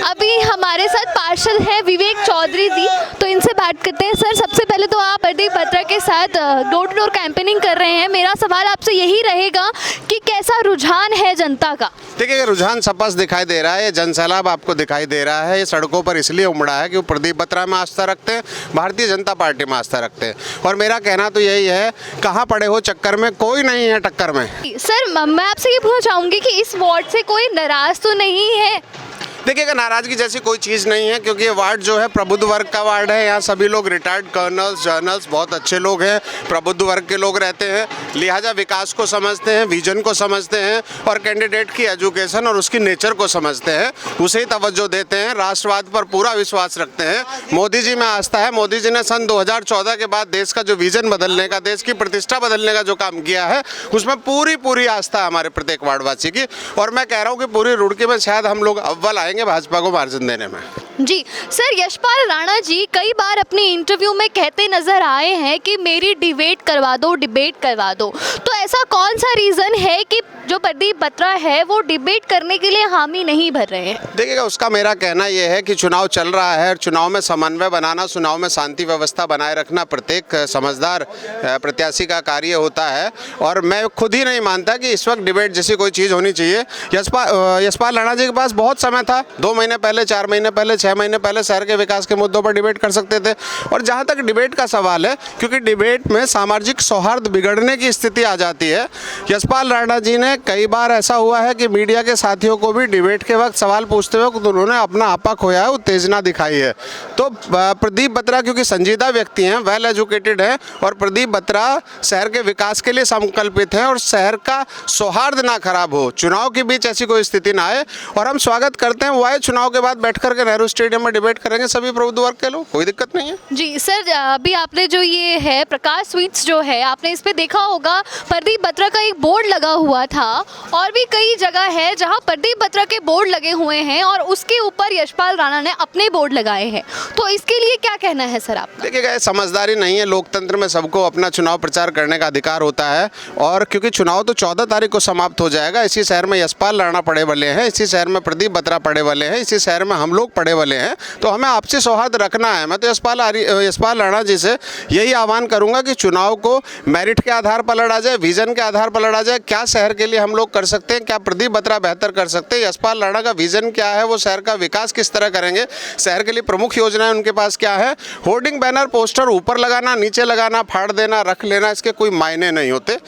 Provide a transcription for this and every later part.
अभी हमारे साथ पार्षद हैं विवेक चौधरी जी, तो इनसे बात करते हैं। सर, सबसे पहले तो आप प्रदीप बत्रा के साथ डोर टू डोर कैंपेनिंग कर रहे हैं। मेरा सवाल आपसे यही रहेगा कि कैसा रुझान है जनता का? देखिए, रुझान स्पष्ट दिखाई दे रहा है। ये जनसैलाब आपको दिखाई दे रहा है। ये सड़कों पर इसलिए उमड़ा है कि वो प्रदीप बत्रा में आस्था रखते हैं, भारतीय जनता पार्टी में आस्था रखते हैं। और मेरा कहना तो यही है, कहाँ पड़े हो चक्कर में, कोई नहीं है टक्कर में। सर, मैं आपसे ये पूछना चाहूँगी कि इस वार्ड से कोई नाराज तो नहीं है? देखिएगा, नाराजगी जैसी कोई चीज़ नहीं है, क्योंकि ये वार्ड जो है प्रबुद्ध वर्ग का वार्ड है। यहाँ सभी लोग रिटायर्ड कर्नल्स, जर्नल्स, बहुत अच्छे लोग हैं, प्रबुद्ध वर्ग के लोग रहते हैं। लिहाजा विकास को समझते हैं, विजन को समझते हैं और कैंडिडेट की एजुकेशन और उसकी नेचर को समझते हैं, उसे ही तवज्जो देते हैं। राष्ट्रवाद पर पूरा विश्वास रखते हैं। मोदी जी में आस्था है। मोदी जी ने सन 2014 के बाद देश का जो विजन बदलने का, देश की प्रतिष्ठा बदलने का जो काम किया है, उसमें पूरी आस्था है हमारे प्रत्येक वार्डवासी की। और मैं कह रहा हूँ कि पूरी रुड़की में शायद हम लोग अव्वल आएंगे भाजपा को मार्जिन देने में। जी सर, यशपाल राणा जी कई बार अपने इंटरव्यू में कहते नजर आए हैं कि मेरी डिबेट करवा दो। तो ऐसा कौन सा रीज़न है कि जो प्रदीप बत्रा है वो डिबेट करने के लिए हामी नहीं भर रहे हैं? देखिएगा, उसका मेरा कहना यह है कि चुनाव चल रहा है और चुनाव में समन्वय बनाना, चुनाव में शांति व्यवस्था बनाए रखना प्रत्येक समझदार प्रत्याशी का कार्य होता है। और मैं खुद ही नहीं मानता कि इस वक्त डिबेट जैसी कोई चीज़ होनी चाहिए। यशपाल राणा जी के पास बहुत समय था। 2 महीने पहले, 4 महीने पहले, 6 महीने पहले शहर के विकास के मुद्दों पर डिबेट कर सकते थे। और जहाँ तक डिबेट का सवाल है, क्योंकि डिबेट में सामाजिक सौहार्द बिगड़ने की स्थिति आ जाती है। यशपाल राणा जी ने कई बार ऐसा हुआ है कि मीडिया के साथियों को भी डिबेट के वक्त सवाल पूछते वक्त तो उन्होंने अपना आपा खोया है, उत्तेजना दिखाई है। तो प्रदीप बत्रा क्योंकि संजीदा व्यक्ति हैं, वेल एजुकेटेड हैं, और प्रदीप बत्रा शहर के विकास के लिए संकल्पित हैं और शहर का सौहार्द ना खराब हो, चुनाव के बीच ऐसी कोई स्थिति ना आए। और हम स्वागत करते हैं वो आए, चुनाव के बाद बैठ करके नेहरू स्टेडियम में डिबेट करेंगे सभी प्रबुद्ध वर्ग के लोग, कोई दिक्कत नहीं है। जी सर, अभी आपने जो ये है प्रकाश स्वीट्स जो है, आपने इस पे देखा होगा प्रदीप बत्रा का एक बोर्ड लगा हुआ था, और भी कई जगह है जहां प्रदीप बत्रा के बोर्ड लगे हुए हैं और उसके ऊपर यशपाल राणा ने अपने बोर्ड लगाए हैं। तो इसके लिए क्या कहना है सर आप? देखिएगा, समझदारी नहीं है। लोकतंत्र में सबको अपना चुनाव प्रचार करने का अधिकार होता है। और क्योंकि चुनाव तो 14 तारीख को समाप्त हो जाएगा, इसी शहर में यशपाल राणा पड़े वाले हैं, इसी शहर में प्रदीप बत्रा पड़े वाले हैं, इसी शहर में हम लोग पड़े वाले हैं। तो हमें आपसी सौहार्द रखना है। मैं तो यशपाल राणा जी से यही आह्वान करूंगा कि चुनाव को मेरिट के आधार पर लड़ा जाए, विजन के आधार पर लड़ा जाए। क्या शहर के लिए हम लोग कर सकते हैं, क्या प्रदीप बत्रा बेहतर कर सकते हैं, यशपाल राणा का विजन क्या है, वो शहर का विकास किस तरह करेंगे, शहर के लिए प्रमुख योजनाएं उनके पास क्या है। होर्डिंग, बैनर, पोस्टर ऊपर लगाना, नीचे लगाना, फाड़ देना, रख लेना, इसके कोई मायने नहीं होते।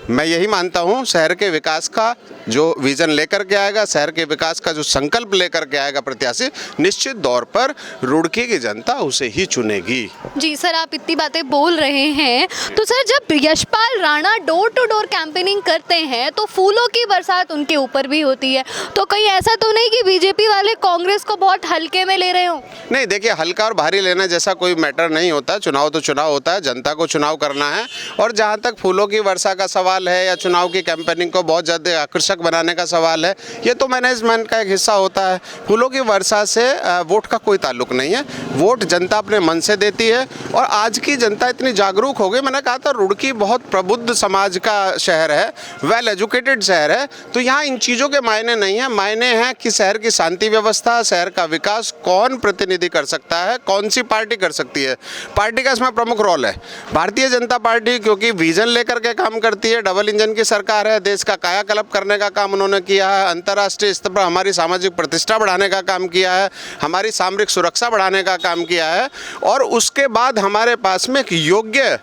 मैं यही मानता हूँ, शहर के विकास का जो विजन लेकर के आएगा, शहर के विकास का जो संकल्प लेकर के आएगा प्रत्याशी, निश्चित तौर पर रुड़की की जनता उसे ही चुनेगी। जी सर, आप इतनी बातें बोल रहे हैं, तो सर जब Yashpal Rana door to door campaigning करते हैं तो फूलों की बरसात उनके ऊपर भी होती है। तो कहीं ऐसा तो नहीं कि बीजेपी वाले कांग्रेस को बहुत हल्के में ले रहे हो? नहीं, देखिए, हल्का और भारी लेना जैसा कोई मैटर नहीं होता। चुनाव तो चुनाव होता है, जनता को चुनाव करना है। और जहाँ तक फूलों की वर्षा का सवाल है या चुनाव की कैंपेनिंग को बहुत ज़्यादा आकर्षक बनाने का सवाल है, ये तो मैनेजमेंट का एक हिस्सा होता है। फूलों की वर्षा से वोट का कोई ताल्लुक नहीं है। वोट जनता अपने मन से देती है। और आज की जनता इतनी जागरूक हो गई। मैंने कहा था, रुड़की बहुत प्रबुद्ध समाज का शहर है, वेल एजुकेटेड शहर है। तो यहाँ इन चीज़ों के मायने नहीं है। मायने हैं कि शहर की शांति व्यवस्था, शहर का विकास कौन प्रतिनिधि कर सकता है, कौन सी पार्टी कर सकती है। पार्टी का इसमें प्रमुख रोल है। भारतीय जनता पार्टी क्योंकि विजन लेकर के काम करती है, डबल इंजन की सरकार है, देश का कायाकल्प करने का काम उन्होंने किया है, अंतर्राष्ट्रीय स्तर पर हमारी सामाजिक प्रतिष्ठा बढ़ाने का काम किया है, हमारी सामरिक सुरक्षा बढ़ाने का काम किया है। और उसके बाद हमारे पास में एक योग्य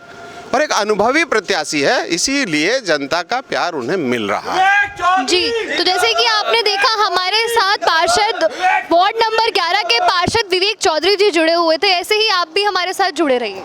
और एक अनुभवी प्रत्याशी है, इसीलिए जनता का प्यार उन्हें मिल रहा है। जी, तो जैसे कि आपने देखा, हमारे साथ पार्षद वार्ड नंबर 11 के पार्षद विवेक चौधरी जी जुड़े हुए थे। ऐसे ही आप भी हमारे साथ जुड़े रहिए।